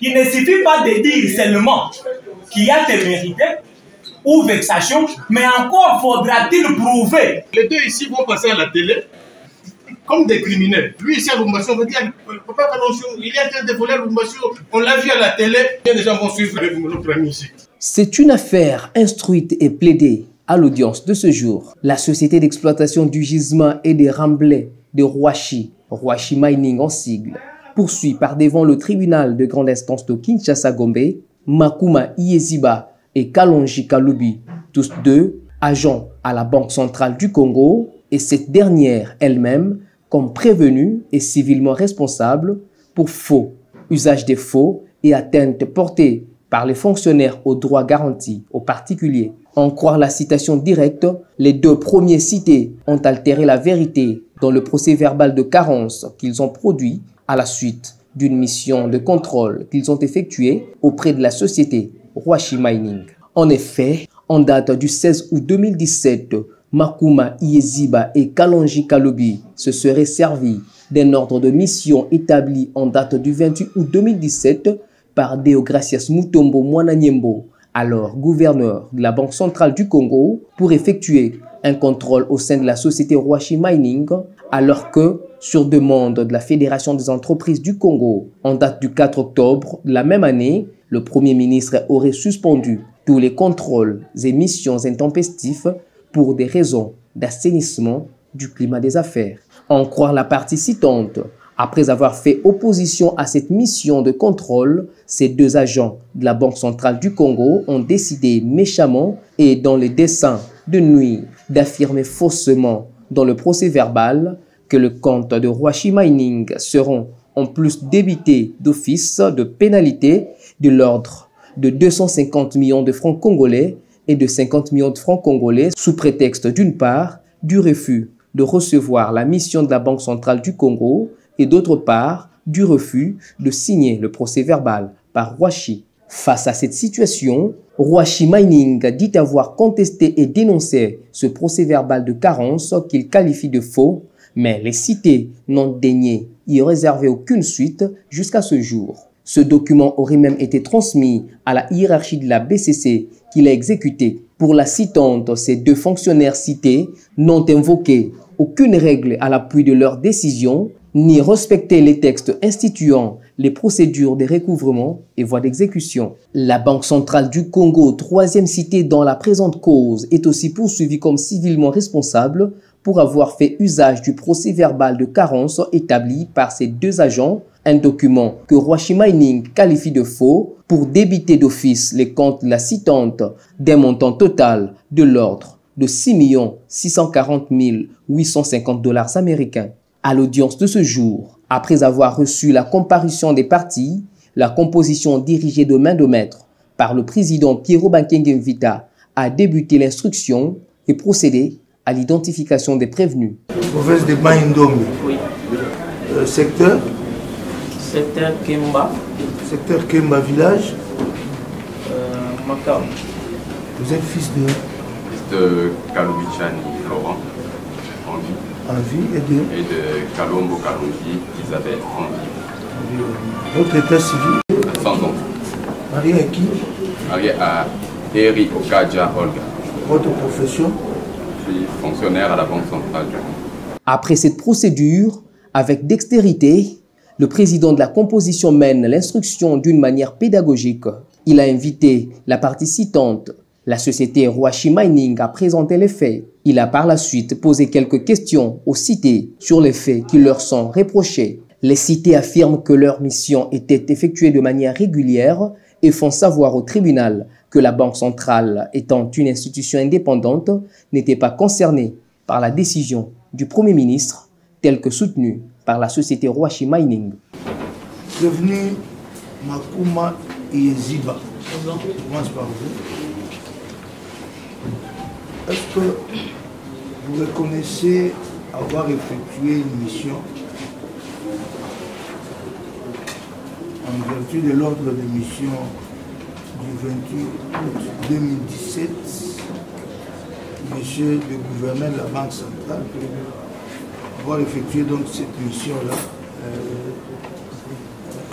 Il ne suffit pas de dire seulement qu'il y a des mérités ou vexation, mais encore faudra-t-il prouver. Les deux ici vont passer à la télé comme des criminels. Lui ici à Lubumbashi, on veut dire, Papa Kalonzo, il est en train de voler à Lubumbashi, on l'a vu à la télé, et les gens vont suivre avec notre ami ici. C'est une affaire instruite et plaidée à l'audience de ce jour. La société d'exploitation du gisement et des remblais de Rwashi Mining en sigle, poursuit par devant le tribunal de grande instance de Kinshasa-Gombe, Makuma Iyeziba et Kalonji Kaloubi, tous deux agents à la Banque centrale du Congo, et cette dernière elle-même comme prévenue et civilement responsable pour faux, usage des faux et atteinte portée par les fonctionnaires aux droits garantis aux particuliers. En croire la citation directe, les deux premiers cités ont altéré la vérité dans le procès-verbal de carence qu'ils ont produit à la suite d'une mission de contrôle qu'ils ont effectuée auprès de la société Rwashi Mining. En effet, en date du 16 août 2017, Makuma Iyeziba et Kalonji Kaloubi se seraient servis d'un ordre de mission établi en date du 28 août 2017 par Deogracias Mutombo Mwananyembo, alors gouverneur de la Banque centrale du Congo, pour effectuer un contrôle au sein de la société Rwashi Mining, alors que, sur demande de la Fédération des entreprises du Congo, en date du 4 octobre de la même année, le Premier ministre aurait suspendu tous les contrôles et missions intempestifs pour des raisons d'assainissement du climat des affaires. En croire la partie citante, après avoir fait opposition à cette mission de contrôle, ces deux agents de la Banque centrale du Congo ont décidé méchamment et dans le dessein de nuire d'affirmer faussement dans le procès verbal que le compte de Rwashi Mining seront en plus débités d'office de pénalité de l'ordre de 250 millions de francs congolais et de 50 millions de francs congolais sous prétexte d'une part du refus de recevoir la mission de la Banque centrale du Congo et d'autre part du refus de signer le procès verbal par Rwashi. Face à cette situation, Rwashi Mining dit avoir contesté et dénoncé ce procès verbal de carence qu'il qualifie de faux, mais les cités n'ont daigné y réserver aucune suite jusqu'à ce jour. Ce document aurait même été transmis à la hiérarchie de la BCC qui l'a exécuté. Pour la citante, ces deux fonctionnaires cités n'ont invoqué aucune règle à l'appui de leur décision, ni respecté les textes instituant les procédures de recouvrement et voies d'exécution. La Banque centrale du Congo, troisième cité dans la présente cause, est aussi poursuivie comme civilement responsable pour avoir fait usage du procès verbal de carence établi par ces deux agents, un document que Rwashi Mining qualifie de faux pour débiter d'office les comptes de la citante d'un montant total de l'ordre de 6 640 850 $ américains. À l'audience de ce jour, après avoir reçu la comparution des parties, la composition dirigée de main de maître par le président Pierrot Bankenge Vita a débuté l'instruction et procédé à l'identification des prévenus. Province de Maïndombe. Oui. Secteur Secteur Kemba. Secteur Kemba, village. Makao. Vous êtes fils de Kaloubichani Laurent, en vie. En vie Et de Kalombo Kalonji Isabelle, en vie. Votre état civil? Sans nom. Marié à qui? Marié à Eri Okaja Olga. Votre profession? Je suis fonctionnaire à la Banque centrale du Congo. Après cette procédure, avec dextérité, le président de la composition mène l'instruction d'une manière pédagogique. Il a invité la partie citante, la société Rwashi Mining, à présenter les faits. Il a par la suite posé quelques questions aux cités sur les faits qui leur sont reprochés. Les cités affirment que leur mission était effectuée de manière régulière et font savoir au tribunal que la Banque centrale, étant une institution indépendante, n'était pas concernée par la décision du Premier ministre, telle que soutenue par la société Rwashi Mining. Devenu Makuma Iyeziba. Je commence par vous. Est-ce que vous reconnaissez avoir effectué une mission en vertu de l'ordre de mission du 28 août 2017, monsieur le gouverneur de la Banque centrale, avoir effectué donc cette mission-là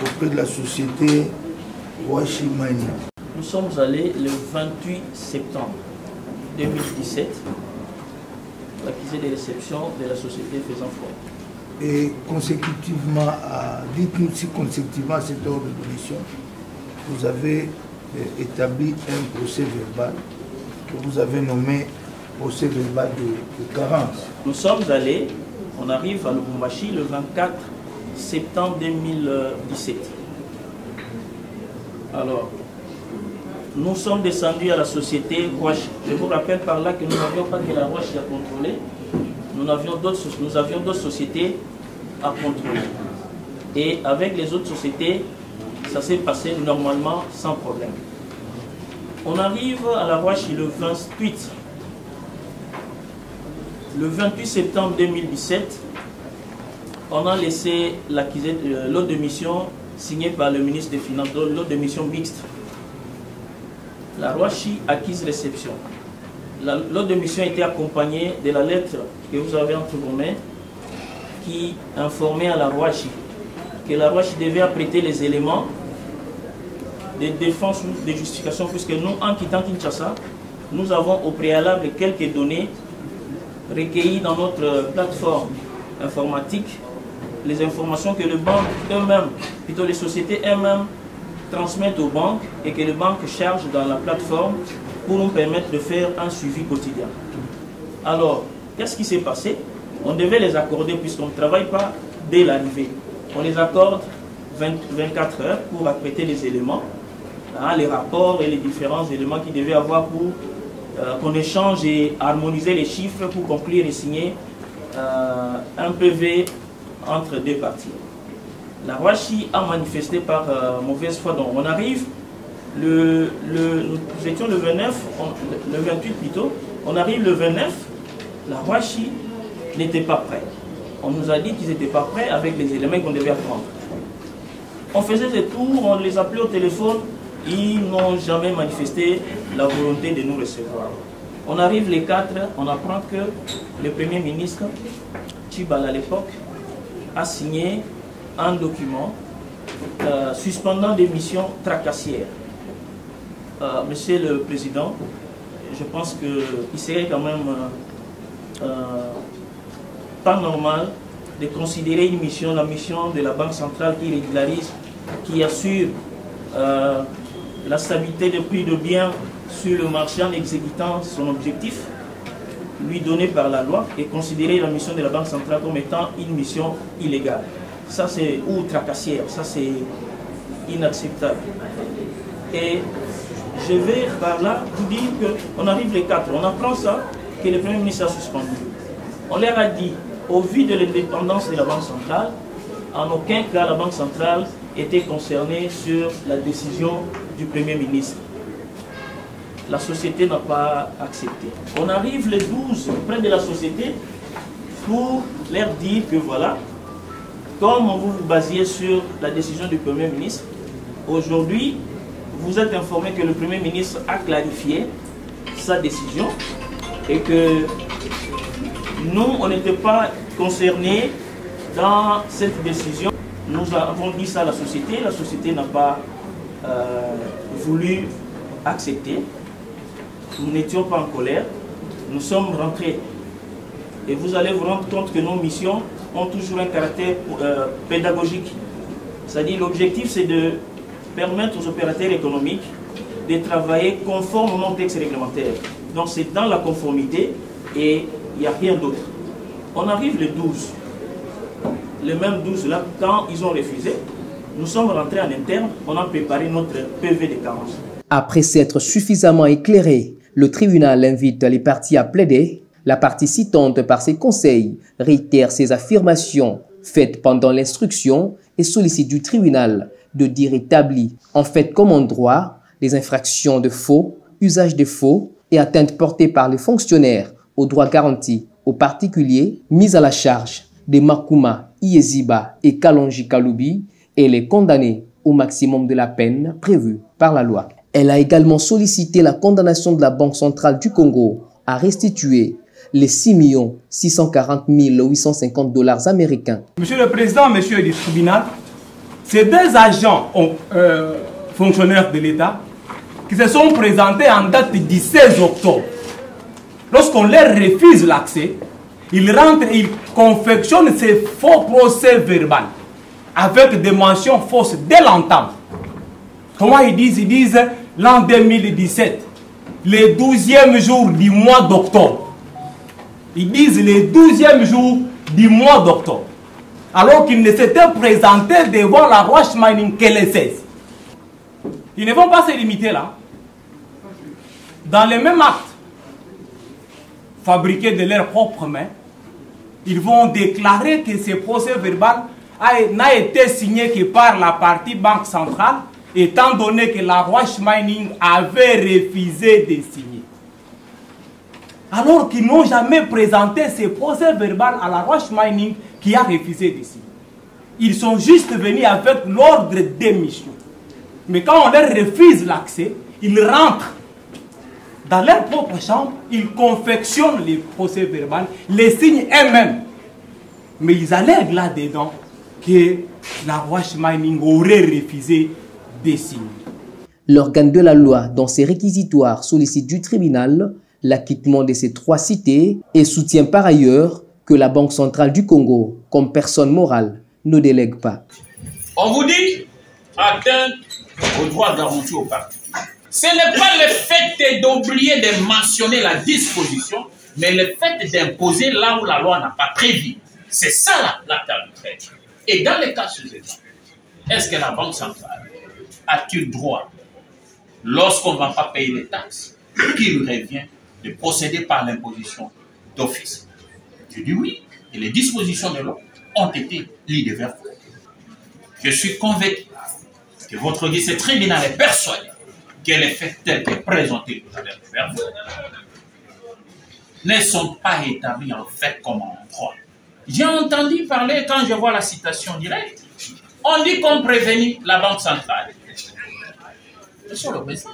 auprès de la société Rwashi Mining. Nous sommes allés le 28 septembre 2017, l'accusé de réception de la société faisant foi. Et consécutivement, dites-nous si consécutivement à cet ordre de mission, vous avez établi un procès verbal que vous avez nommé procès verbal de carence. Nous sommes allés, on arrive à Lubumbashi le 24 septembre 2017. Alors, nous sommes descendus à la société Rwashi. Je vous rappelle par là que nous n'avions pas que la Rwashi à contrôler, nous avions d'autres sociétés à contrôler. Et avec les autres sociétés, ça s'est passé normalement sans problème. On arrive à la Rwashi le 28 septembre 2017. On a laissé l'ordre de mission signé par le ministre des Finances, l'ordre de mission mixte. La Rwashi acquise réception. L'ordre de mission était accompagné de la lettre que vous avez entre vos mains qui informait à la Rwashi que la Rwashi devait apprêter les éléments de défense ou de justification, puisque nous, en quittant Kinshasa, nous avons au préalable quelques données recueillies dans notre plateforme informatique, les informations que les banques eux-mêmes, plutôt les sociétés elles-mêmes, transmettent aux banques et que les banques chargent dans la plateforme pour nous permettre de faire un suivi quotidien. Alors, qu'est-ce qui s'est passé? On devait les accorder puisqu'on ne travaille pas dès l'arrivée. On les accorde 24 heures pour apprêter les éléments, les rapports et les différents éléments qu'il devait avoir pour qu'on échange et harmoniser les chiffres pour conclure et signer un PV entre deux parties. La Rwashi a manifesté par mauvaise foi. Donc on arrive, nous étions le 29, le 28 plutôt, on arrive le 29, la Rwashi n'était pas prêt. On nous a dit qu'ils n'étaient pas prêts avec les éléments qu'on devait apprendre. On faisait des tours, on les appelait au téléphone, ils n'ont jamais manifesté la volonté de nous recevoir. On arrive les 4, on apprend que le Premier ministre, Tshibala à l'époque, a signé un document suspendant des missions tracassières. Monsieur le Président, je pense qu'il serait quand même pas normal de considérer une mission, la mission de la Banque centrale qui régularise, qui assure la stabilité des prix de biens sur le marché en exécutant son objectif, lui donné par la loi, et considérer la mission de la Banque centrale comme étant une mission illégale. Ça c'est, ou tracassière, ça c'est inacceptable. Et je vais par là vous dire qu'on arrive les 4, on apprend ça, que le Premier ministre a suspendu. On leur a dit, au vu de l'indépendance de la Banque centrale, en aucun cas la Banque centrale était concernée sur la décision du Premier ministre. La société n'a pas accepté. On arrive le 12 près de la société pour leur dire que voilà, comme vous vous basiez sur la décision du Premier ministre, aujourd'hui, vous êtes informé que le Premier ministre a clarifié sa décision et que nous, on n'était pas concernés dans cette décision. Nous avons dit ça à la société n'a pas voulu accepter. Nous n'étions pas en colère, nous sommes rentrés. Et vous allez vous rendre compte que nos missions ont toujours un caractère pédagogique. C'est-à-dire l'objectif c'est de permettre aux opérateurs économiques de travailler conformément au texte réglementaire. Donc c'est dans la conformité et il n'y a rien d'autre. On arrive le 12. Le même 12 là, quand ils ont refusé, nous sommes rentrés en interne, on a préparé notre PV de carence. Après s'être suffisamment éclairé, le tribunal invite les parties à plaider. La partie citante par ses conseils réitère ses affirmations faites pendant l'instruction et sollicite du tribunal de dire établi en fait comme en droit les infractions de faux, usage de faux et atteintes portées par les fonctionnaires aux droits garantis aux particuliers mis à la charge des Makuma, Iyeziba et Kalonji Kaloubi et les condamner au maximum de la peine prévue par la loi. Elle a également sollicité la condamnation de la Banque centrale du Congo à restituer les 6 640 850 $ américains. Monsieur le Président, monsieur du tribunal, ces deux agents fonctionnaires de l'État qui se sont présentés en date du 16 octobre. Lorsqu'on leur refuse l'accès, ils rentrent et ils confectionnent ces faux procès verbaux avec des mentions fausses dès l'entame. Comment ils disent? Ils disent l'an 2017, les 12e jour du mois d'octobre. Ils disent les 12e jour du mois d'octobre. Alors qu'ils ne s'étaient présentés devant la Wash Mining que les 16. Ils ne vont pas se limiter là. Dans les mêmes actes, fabriqués de leurs propres mains, ils vont déclarer que ce procès verbal n'a été signé que par la partie Banque centrale, étant donné que la Wash Mining avait refusé de signer. Alors qu'ils n'ont jamais présenté ce procès verbal à la Wash Mining qui a refusé de signer. Ils sont juste venus avec l'ordre d'émission. Mais quand on leur refuse l'accès, ils rentrent dans leur propre chambre, ils confectionnent les procès verbaux, les signent eux-mêmes. Mais ils allèguent là-dedans que la Wash Mining aurait refusé de signer. L'organe de la loi, dans ses réquisitoires, sollicite du tribunal l'acquittement de ces 3 cités et soutient par ailleurs que la Banque centrale du Congo, comme personne morale, ne délègue pas. On vous dit atteinte aux droits garantis au parti. Ce n'est pas le fait d'oublier de mentionner la disposition, mais le fait d'imposer là où la loi n'a pas prévu. C'est ça l'acte arbitraire. Et dans les cas suivants, est-ce que la Banque centrale a-t-il droit, lorsqu'on ne va pas payer les taxes, qu'il lui revient de procéder par l'imposition d'office? Je dis oui, et les dispositions de loi ont été liées vers vous. Je suis convaincu que votre lycée tribunal est persuadé que les faits tels que présentés tout à l'heure vers vous ne sont pas établis en fait comme en droit. J'ai entendu parler, quand je vois la citation directe, on dit qu'on prévenit la Banque centrale. C'est sur le président.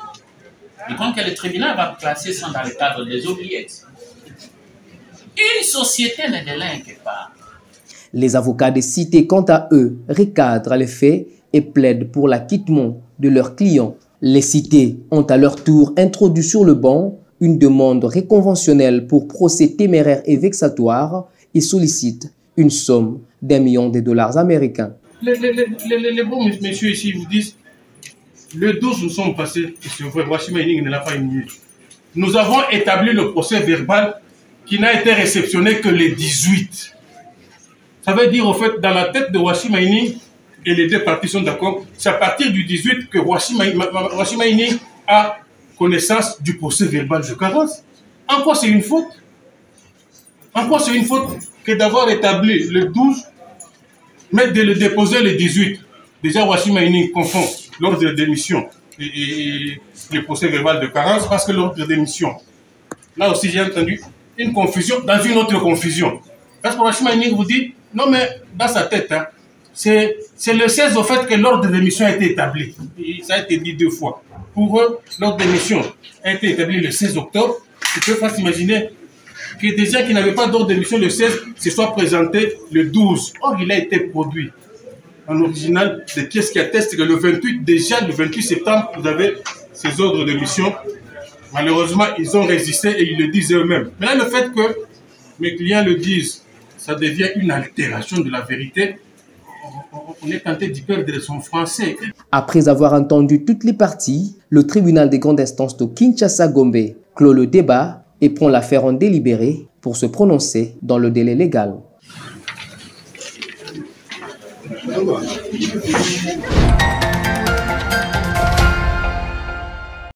Et quand le tribunal va classer ça dans le cadre des oubliettes, une société ne délinque pas. Les avocats des cités, quant à eux, recadrent les faits et plaident pour l'acquittement de leurs clients. Les cités ont à leur tour introduit sur le banc une demande réconventionnelle pour procès téméraire et vexatoire et sollicitent une somme d'1 million de dollars américains. Les bons messieurs ici vous disent, le 12 nous sommes passés, et c'est vrai, Wash Mining ne l'a pas ignoré. Nous avons établi le procès verbal qui n'a été réceptionné que le 18. Ça veut dire, au fait, dans la tête de Wash Mining, et les deux parties sont d'accord, c'est à partir du 18 que Wash Mining a connaissance du procès verbal de carence. En quoi c'est une faute? En quoi c'est une faute que d'avoir établi le 12, mais de le déposer le 18? Déjà, Wash Mining confond l'ordre d'émission et le procès verbal de carence, parce que l'ordre d'émission, là aussi j'ai entendu une confusion dans une autre confusion. Parce que Wash Mining vous dit, non mais dans sa tête, hein, c'est le 16 au fait que l'ordre d'émission a été établi. Et ça a été dit 2 fois. Pour eux, l'ordre d'émission a été établi le 16 octobre. Tu peux pas s'imaginer que des gens qui n'avaient pas d'ordre d'émission le 16 se soient présentés le 12. Or, il a été produit en original des pièces qui attestent que le 28, déjà le 28 septembre, vous avez ces ordres d'émission. Malheureusement, ils ont résisté et ils le disent eux-mêmes. Mais là, le fait que mes clients le disent, ça devient une altération de la vérité. On est tenté d'y perdre son français. Après avoir entendu toutes les parties, le tribunal des grandes instances de Kinshasa-Gombe clôt le débat et prend l'affaire en délibéré pour se prononcer dans le délai légal.